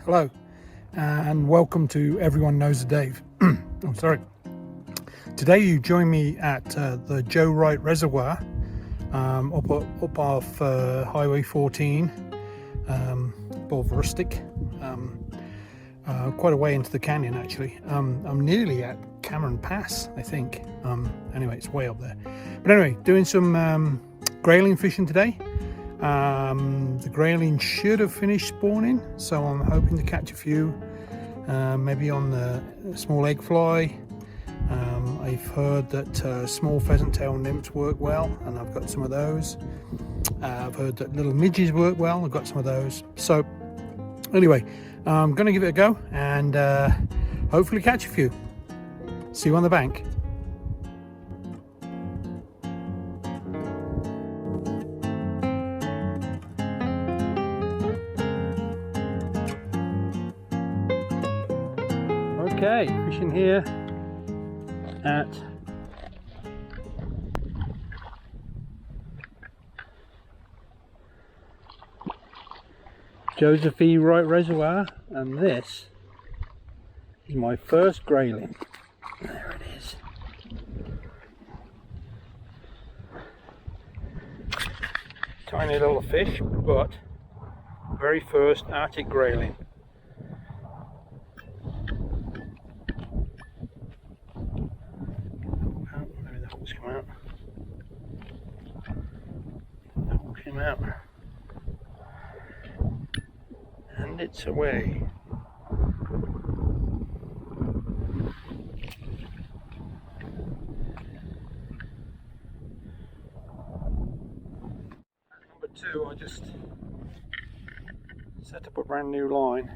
Hello, and welcome to Everyone Knows a Dave. I'm sorry. Today you join me at the Joe Wright Reservoir up off Highway 14, above Rustic, quite a way into the canyon actually. I'm nearly at Cameron Pass, I think. Anyway, it's way up there. But anyway, doing some grayling fishing today. The grayling should have finished spawning, so I'm hoping to catch a few, maybe on the small egg fly. I've heard that small pheasant tail nymphs work well, and I've got some of those. I've heard that little midges work well, I've got some of those. So anyway, I'm going to give it a go and hopefully catch a few. See you on the bank. Okay, fishing here at Joe Wright Reservoir, and this is my first grayling. There it is. Tiny little fish, but very first Arctic grayling. Come out. The hook came out, and it's away. Number two, I just set up a brand new line.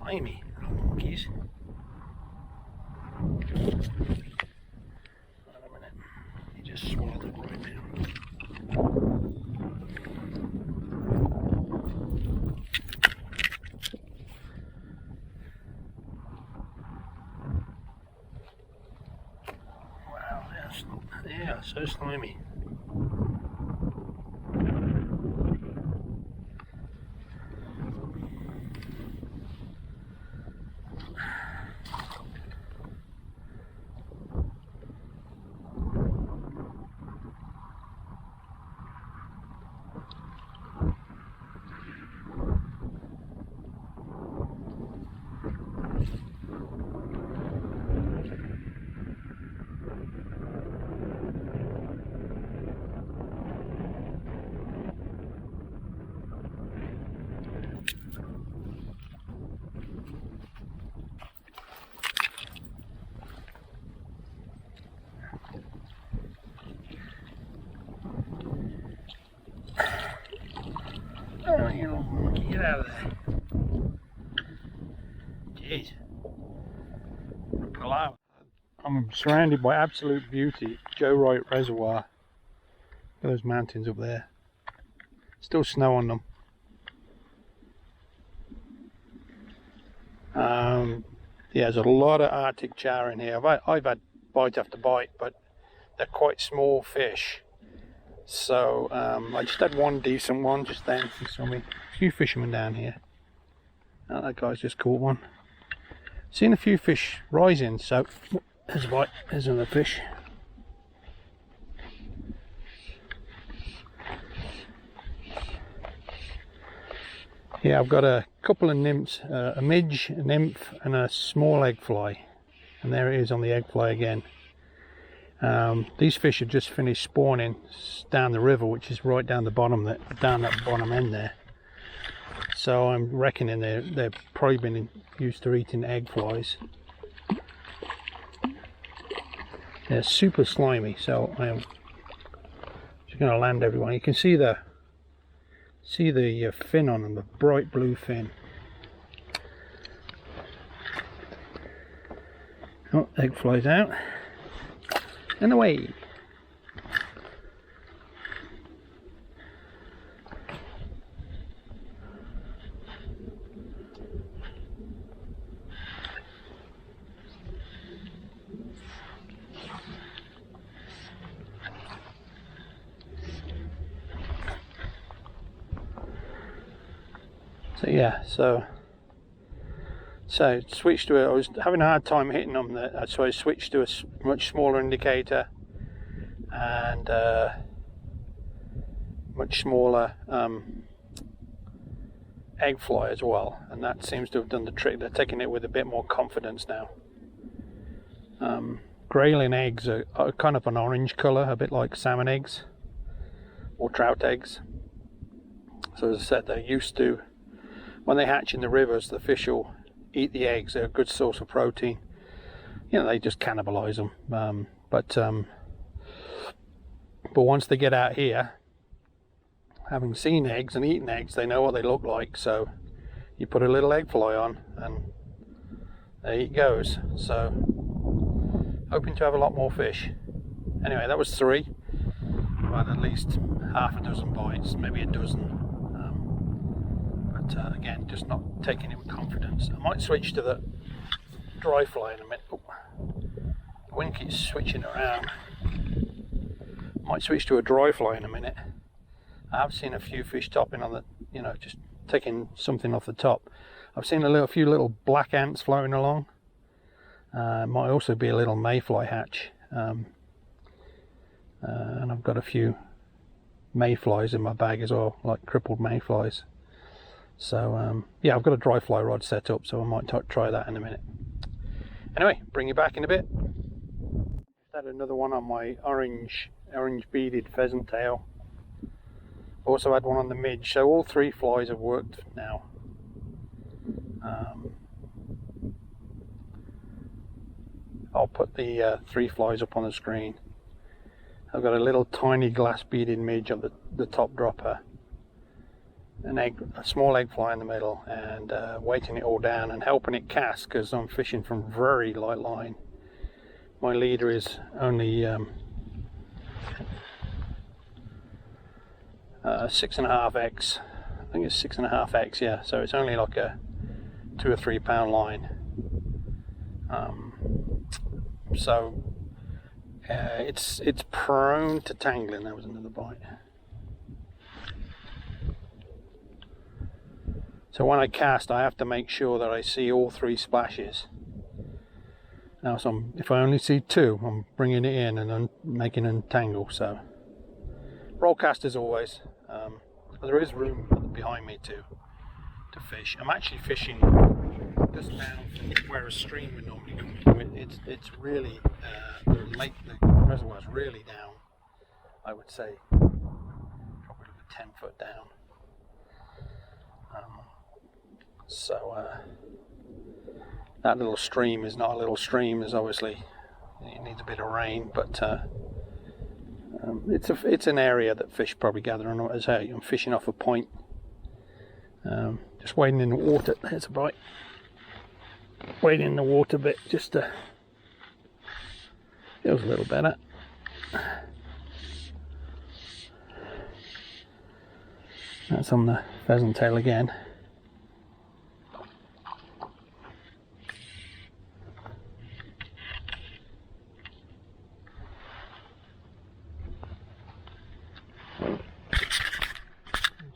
Slimy monkeys. Wait a minute, he just swallowed it right now. Wow, yeah, so slimy. Oh, you little monkey, get out of there. Jeez. Hello. I'm surrounded by absolute beauty. Joe Wright Reservoir. Look at those mountains up there. Still snow on them. Yeah, there's a lot of Arctic char in here. I've had bite after bite, but they're quite small fish. So I just had one decent one just then. You saw me. A few fishermen down here. Oh, that guy's just caught one. Seen a few fish rising, so there's a bite. There's another fish. Yeah, I've got a couple of nymphs, a midge, a nymph, and a small egg fly. And there it is on the egg fly again. These fish have just finished spawning down the river, which is right down the bottom, down that bottom end there. So I'm reckoning they're probably been used to eating egg flies. They're super slimy, so I am going to land everyone. You can see the fin on them, the bright blue fin. Oh, egg flies out and away. So yeah, so switched to I was having a hard time hitting them, so I switched to a much smaller indicator and much smaller egg fly as well, and that seems to have done the trick. They're taking it with a bit more confidence now. Grayling eggs are kind of an orange colour, a bit like salmon eggs or trout eggs. So as I said, they're used to, when they hatch in the rivers, the fish will eat the eggs. They're a good source of protein. You know, they just cannibalize them. But once they get out here, having seen eggs and eaten eggs, they know what they look like. So you put a little egg fly on and there it goes. So hoping to have a lot more fish. Anyway, that was 3. I had at least half a dozen bites, maybe a dozen. Again, just not taking it with confidence. I might switch to the dry fly in a minute. Oh, the wind keeps switching around. Might switch to a dry fly in a minute. I have seen a few fish topping on the, you know, just taking something off the top. I've seen a few little black ants floating along. Might also be a little mayfly hatch. And I've got a few mayflies in my bag as well, like crippled mayflies. So yeah, I've got a dry fly rod set up, so I might try that in a minute. Anyway, bring you back in a bit. Just had another one on my orange beaded pheasant tail. Also had one on the midge, so all 3 flies have worked now. I'll put the 3 flies up on the screen. I've got a little tiny glass beaded midge on the top dropper, a small egg fly in the middle, and weighting it all down and helping it cast because I'm fishing from very light line. My leader is only 6.5x. I think it's 6.5x, yeah. So it's only like a 2 or 3 pound line. So it's prone to tangling. That was another bite. So when I cast, I have to make sure that I see all 3 splashes. Now, if I only see 2, I'm bringing it in and then making an untangle. So roll cast as always. There is room behind me to fish. I'm actually fishing just down from where a stream would normally come in. It's really the reservoir is really down. I would say probably 10 foot down. That little stream is not a little stream. Is obviously it needs a bit of rain, but it's an area that fish probably gather on. As I say, I'm fishing off a point. Just wading in the water. There's a bite. Wading in the water a bit just to feels a little better. That's on the pheasant tail again.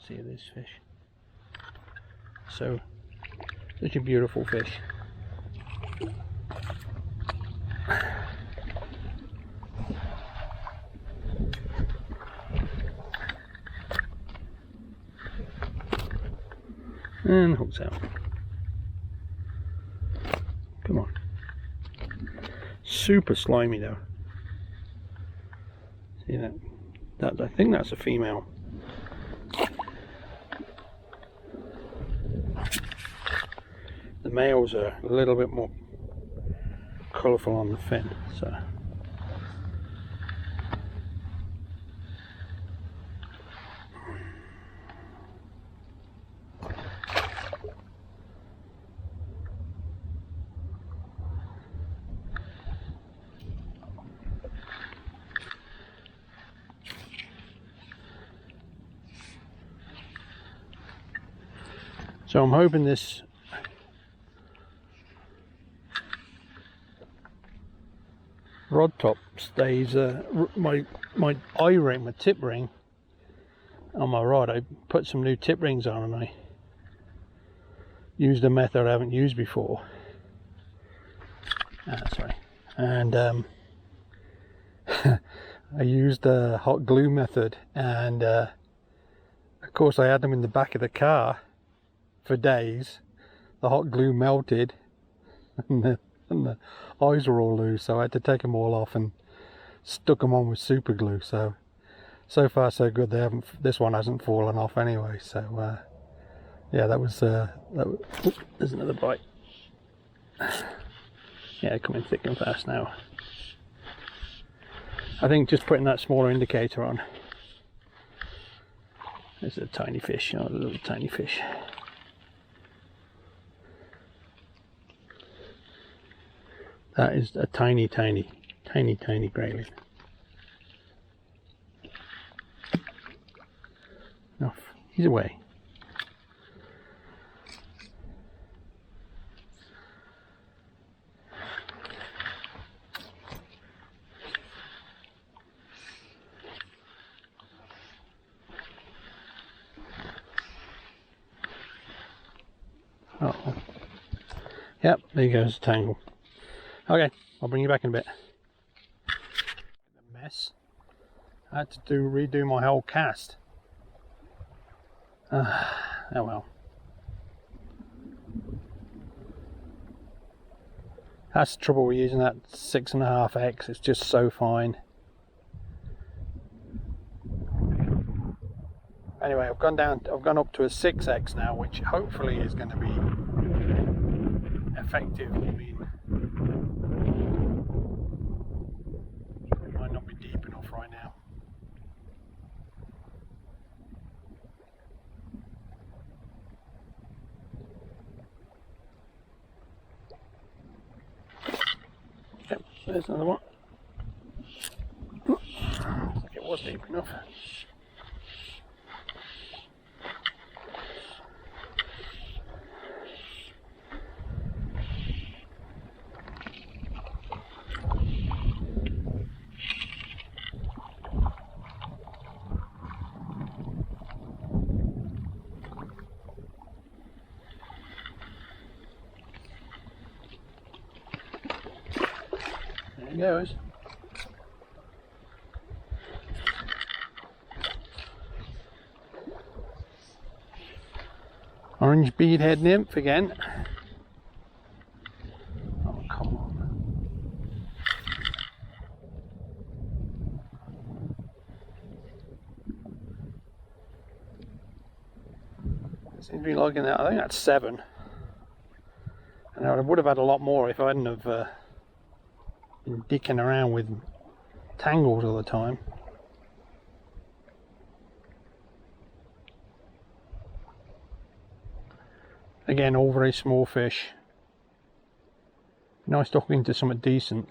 See this fish. So, such a beautiful fish. And hooks out. Come on. Super slimy though. See that? I think that's a female. The males are a little bit more colourful on the fin, so So I'm hoping this rod top stays, my eye ring, my tip ring on my rod, I put some new tip rings on and I used a method I haven't used before. Sorry. And I used the hot glue method, and of course I had them in the back of the car for days. The hot glue melted and the eyes were all loose, so I had to take them all off and stuck them on with super glue. So far so good. This one hasn't fallen off anyway. So yeah, that was oops, there's another bite. Yeah, coming thick and fast now. I think just putting that smaller indicator on. This is a tiny fish, a little tiny fish. That is a tiny grayling. Off. He's away. Oh, yep, there goes the tangle. Okay, I'll bring you back in a bit. The mess. I had to redo my whole cast. Oh well. That's the trouble with using that 6.5x. It's just so fine. Anyway, I've gone up to a 6x now, which hopefully is going to be effective. I mean, it might not be deep enough right now. Yep, there's another one. It was deep enough. There he goes. Orange beadhead nymph again. Oh, come on. Seems to be liking that. I think that's 7. And I would have had a lot more if I hadn't have been dicking around with tangles all the time. Again, all very small fish. Nice to hook into something decent.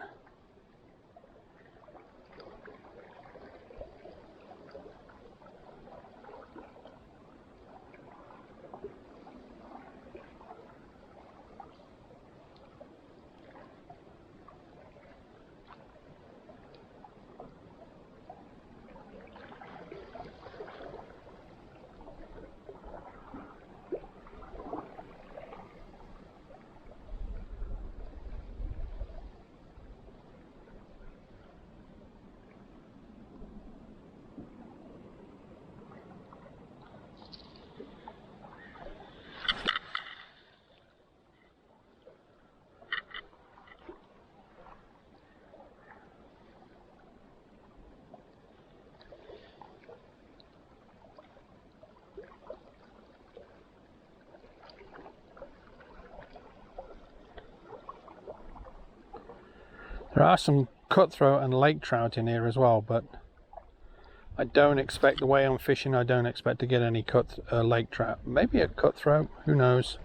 There are some cutthroat and lake trout in here as well, but I don't expect, the way I'm fishing, I don't expect to get any lake trout. Maybe a cutthroat, who knows.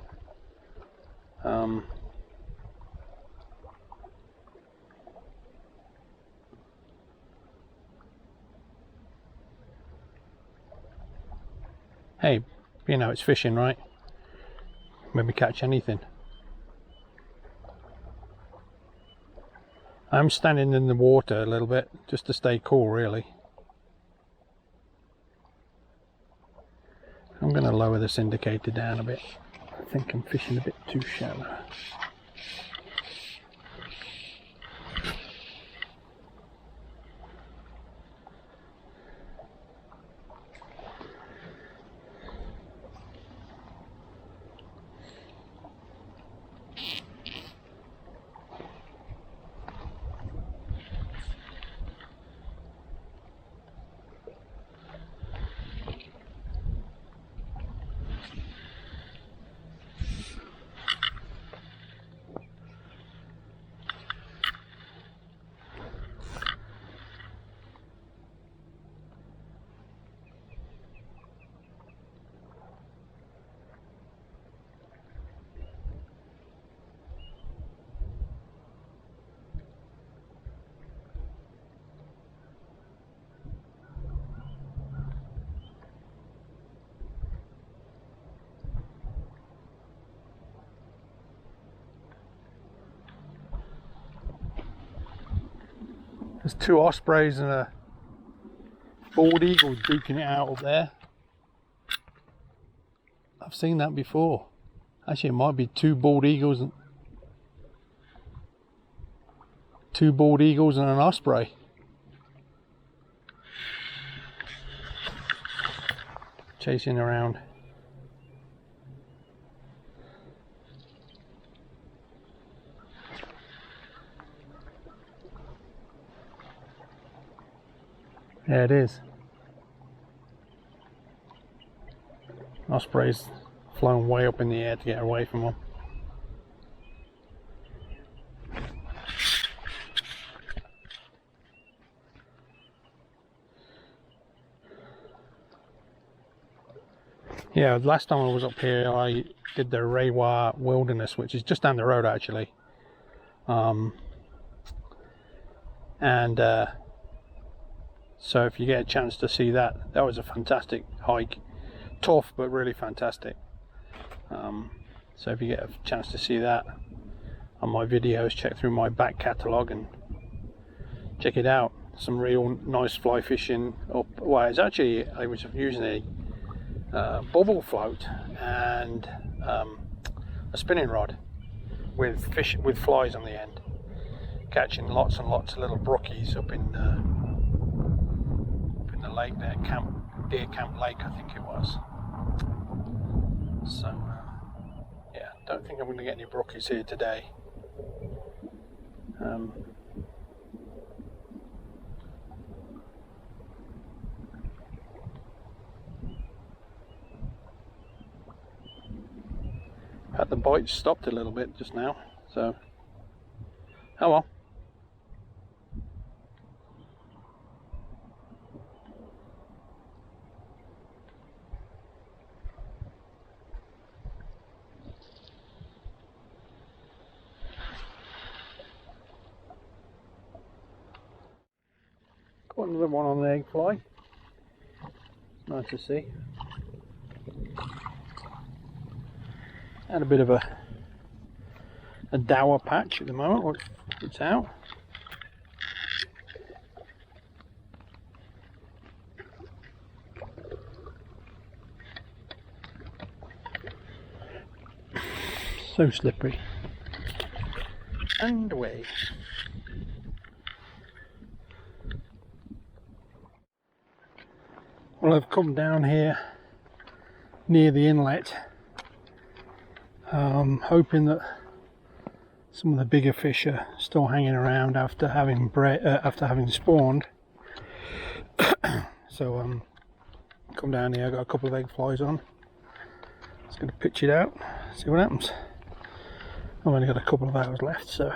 Hey, you know, it's fishing, right? maybe catch anything. I'm standing in the water a little bit just to stay cool, really. I'm going to lower this indicator down a bit. I think I'm fishing a bit too shallow. There's 2 ospreys and a bald eagle duking it out up there. I've seen that before. Actually, it might be 2 bald eagles and 2 bald eagles and an osprey. Chasing around. Yeah, it is. Osprey's flown way up in the air to get away from them. Yeah, last time I was up here I did the Reservoir Wilderness, which is just down the road actually. So if you get a chance to see that, that was a fantastic hike. Tough, but really fantastic. So if you get a chance to see that on my videos, check through my back catalogue and check it out. Some real nice fly fishing up. Well, it's actually, I was using a bubble float and a spinning rod with flies on the end, catching lots and lots of little brookies up in the lake there, Deer Camp Lake I think it was. So yeah, don't think I'm going to get any brookies here today. But the bite stopped a little bit just now, so oh well. Got another one on the egg fly. Nice to see. And a bit of a dower patch at the moment. It's out. So slippery. And away. Well, I've come down here near the inlet, hoping that some of the bigger fish are still hanging around after having spawned. So come down here. I've got a couple of egg flies on. Just going to pitch it out, see what happens. I've only got a couple of hours left, so.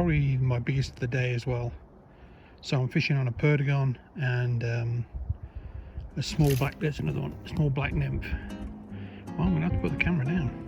probably my biggest of the day as well. So I'm fishing on a perdigon and a small black, there's another one, a small black nymph. Well, I'm gonna have to put the camera down.